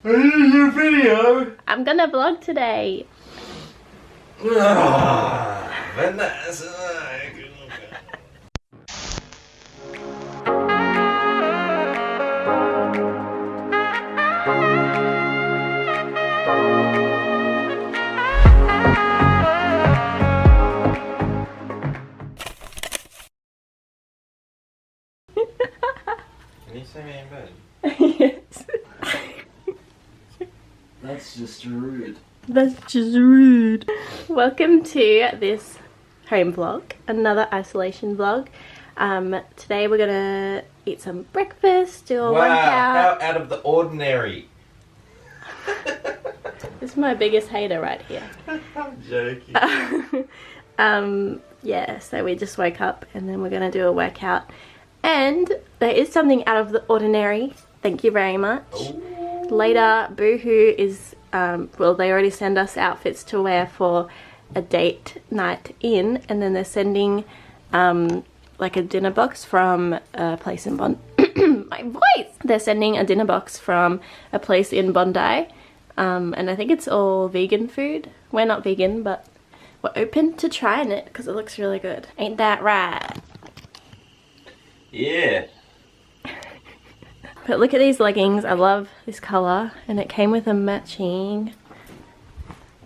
New video. I'm gonna vlog today. Can you see me in bed? Yes. That's just rude. That's just rude. Welcome to this home vlog, another isolation vlog. Today we're gonna eat some breakfast, do a Wow, workout. how out of the ordinary. This is my biggest hater right here. I'm joking. Yeah, so we just woke up and then we're gonna do a workout. And there is something out of the ordinary. Thank you very much. Ooh. Later, Boohoo is, well, they already send us outfits to wear for a date night in, and then they're sending like a dinner box from a place in my voice! They're sending a dinner box from a place in Bondi, and I think it's all vegan food. We're not vegan, but we're open to trying it because it looks really good. Ain't that right? Yeah. But look at these leggings. I love this colour, and it came with a matching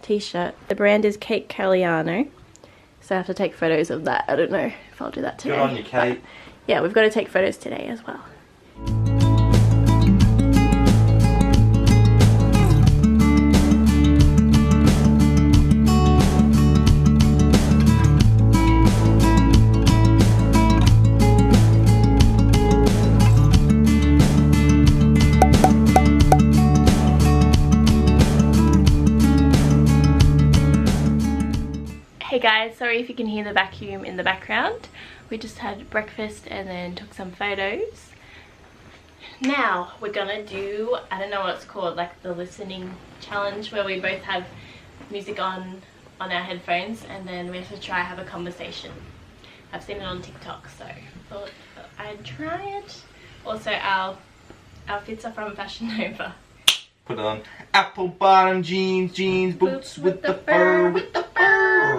t-shirt. The brand is Kate Caliano, so I have to take photos of that. I don't know if I'll do that today. Good on you, Kate. Yeah, we've got to take photos today as well. Hey guys, sorry if you can hear the vacuum in the background. We just had breakfast and then took some photos. Now we're gonna do, I don't know what it's called, like the listening challenge, where we both have music on our headphones and then we have to try have a conversation. I've seen it on TikTok, so I thought I'd try it. Also, our outfits are from Fashion Nova. Put on apple bottom jeans, boots with the fur,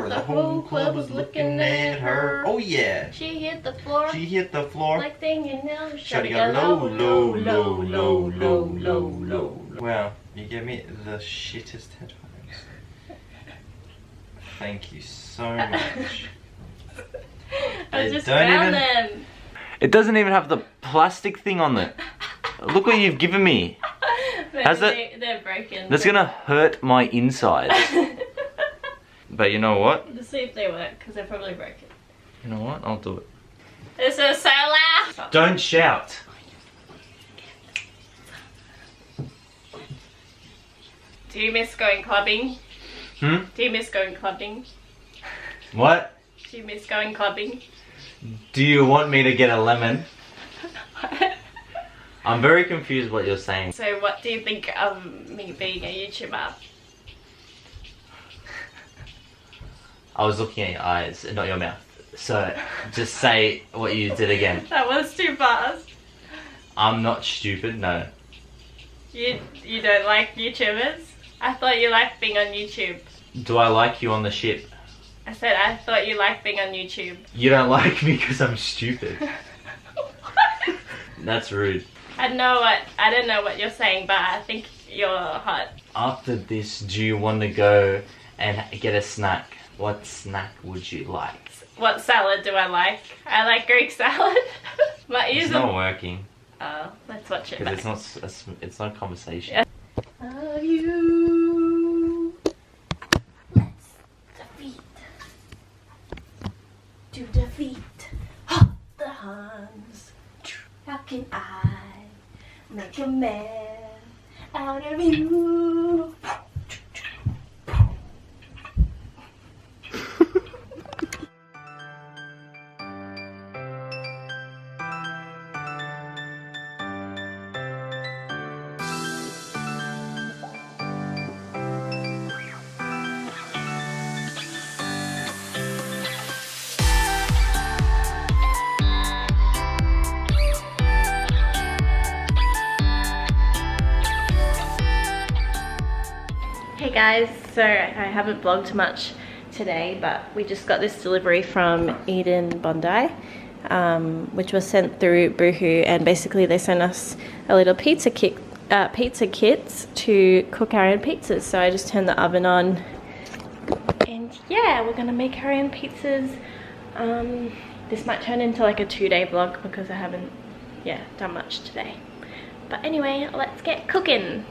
The whole club was looking at her. Oh yeah. She hit the floor. She hit the floor. Like singing now. Shawty got low, low, low, low, low, low, low. Wow, you gave me the shittest headphones. Thank you so much. I just found them. It doesn't even have the plastic thing on it. Look what you've given me. They're broken. That's gonna hurt my insides. But you know what? Let's see if they work, because they're probably broken. You know what? I'll do it. This is so loud! Don't shout. Do you miss going clubbing? Hmm? Do you miss going clubbing? What? Do you miss going clubbing? Do you want me to get a lemon? I'm very confused what you're saying. So what do you think of me being a YouTuber? I was looking at your eyes and not your mouth. So just say what you did again. That was too fast. I'm not stupid, no. You don't like YouTubers? I thought you liked being on YouTube. Do I like you on the ship? I said I thought you liked being on YouTube. You don't like me because I'm stupid. That's rude. I don't know what you're saying, but I think you're hot. After this, do you want to go and get a snack? What snack would you like? What salad do I like? I like Greek salad. My ears It's not working. Oh, let's watch it back. Because it's not a conversation. Yeah. Love you. Let's defeat. To defeat the Huns. How can I make a man out of you? Hey guys, so I haven't vlogged much today, but we just got this delivery from Eden Bondi, which was sent through Boohoo, and basically they sent us a little pizza kits to cook our own pizzas. So I just turned the oven on, and yeah, we're gonna make our own pizzas. This might turn into like a 2-day vlog because I haven't done much today. But anyway, let's get cooking.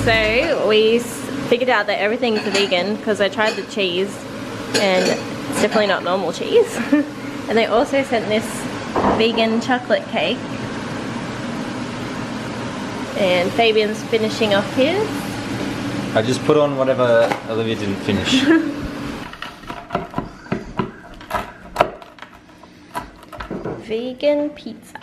So we figured out that everything's vegan because I tried the cheese and it's definitely not normal cheese. And they also sent this vegan chocolate cake. And Fabian's finishing off his. I just put on whatever Olivia didn't finish. Vegan pizza.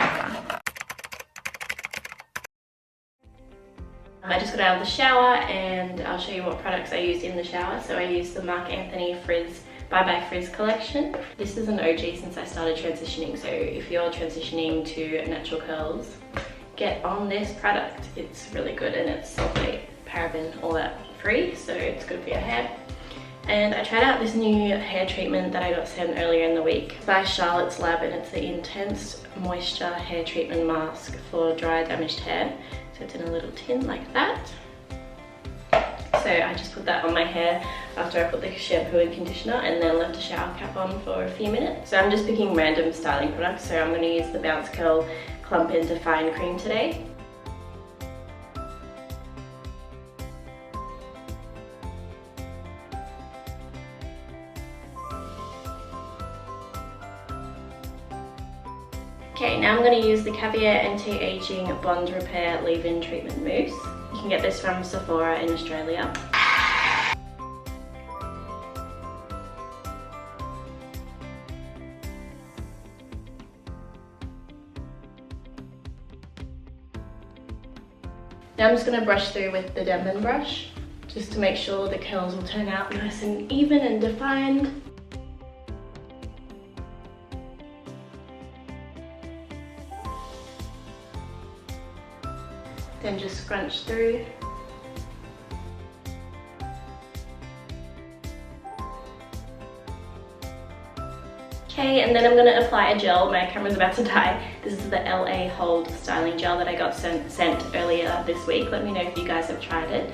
I just got out of the shower and I'll show you what products I used in the shower. So I used the Marc Anthony Frizz Bye Bye Frizz collection. This is an OG since I started transitioning, so if you're transitioning to natural curls, get on this product. It's really good and it's sulfate, paraben, all that free, so it's good for your hair. And I tried out this new hair treatment that I got sent earlier in the week by Charlotte's Lab, and it's the Intense Moisture Hair Treatment Mask for dry damaged hair. So it's in a little tin like that. So I just put that on my hair after I put the shampoo and conditioner, and then left the shower cap on for a few minutes. So I'm just picking random styling products. So I'm going to use the Bounce Curl Clump and Define Cream today. Okay, now I'm going to use the Caviar Anti-Aging Bond Repair Leave-In Treatment Mousse. You can get this from Sephora in Australia. Now I'm just going to brush through with the Denman brush, just to make sure the curls will turn out nice and even and defined. Then just scrunch through. Okay, and then I'm going to apply a gel. My camera's about to die. This is the LA Hold Styling Gel that I got sent earlier this week. Let me know if you guys have tried it.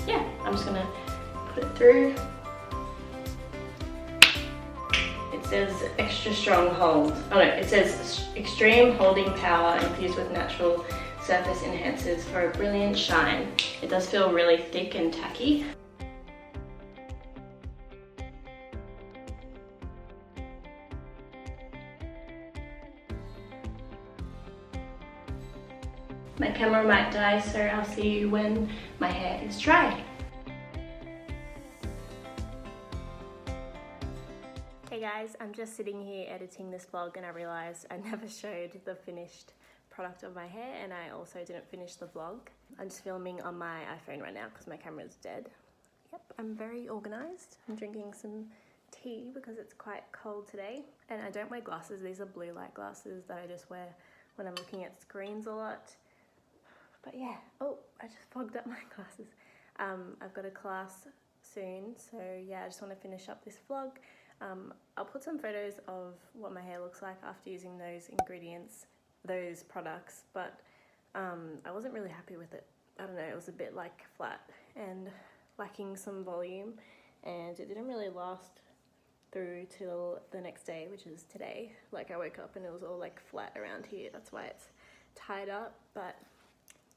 Yeah, I'm just going to put it through. It says extra strong hold. Oh no, it says extreme holding power infused with natural surface enhancers for a brilliant shine. It does feel really thick and tacky. My camera might die, so I'll see you when my hair is dry. Hey guys, I'm just sitting here editing this vlog and I realised I never showed the finished product of my hair, and I also didn't finish the vlog. I'm just filming on my iPhone right now because my camera is dead. Yep, I'm very organised. I'm drinking some tea because it's quite cold today, and I don't wear glasses. These are blue light glasses that I just wear when I'm looking at screens a lot. But yeah, oh, I just fogged up my glasses. I've got a class soon, so yeah, I just want to finish up this vlog. I'll put some photos of what my hair looks like after using those ingredients, those products, but I wasn't really happy with it. I don't know, it was a bit like flat and lacking some volume, and it didn't really last through till the next day, which is today. Like I woke up and it was all like flat around here. That's why it's tied up. But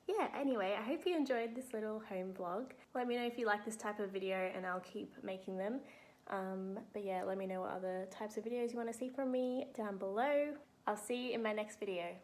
yeah, anyway, I hope you enjoyed this little home vlog. Let me know if you like this type of video and I'll keep making them. But yeah, let me know what other types of videos you want to see from me down below. I'll see you in my next video.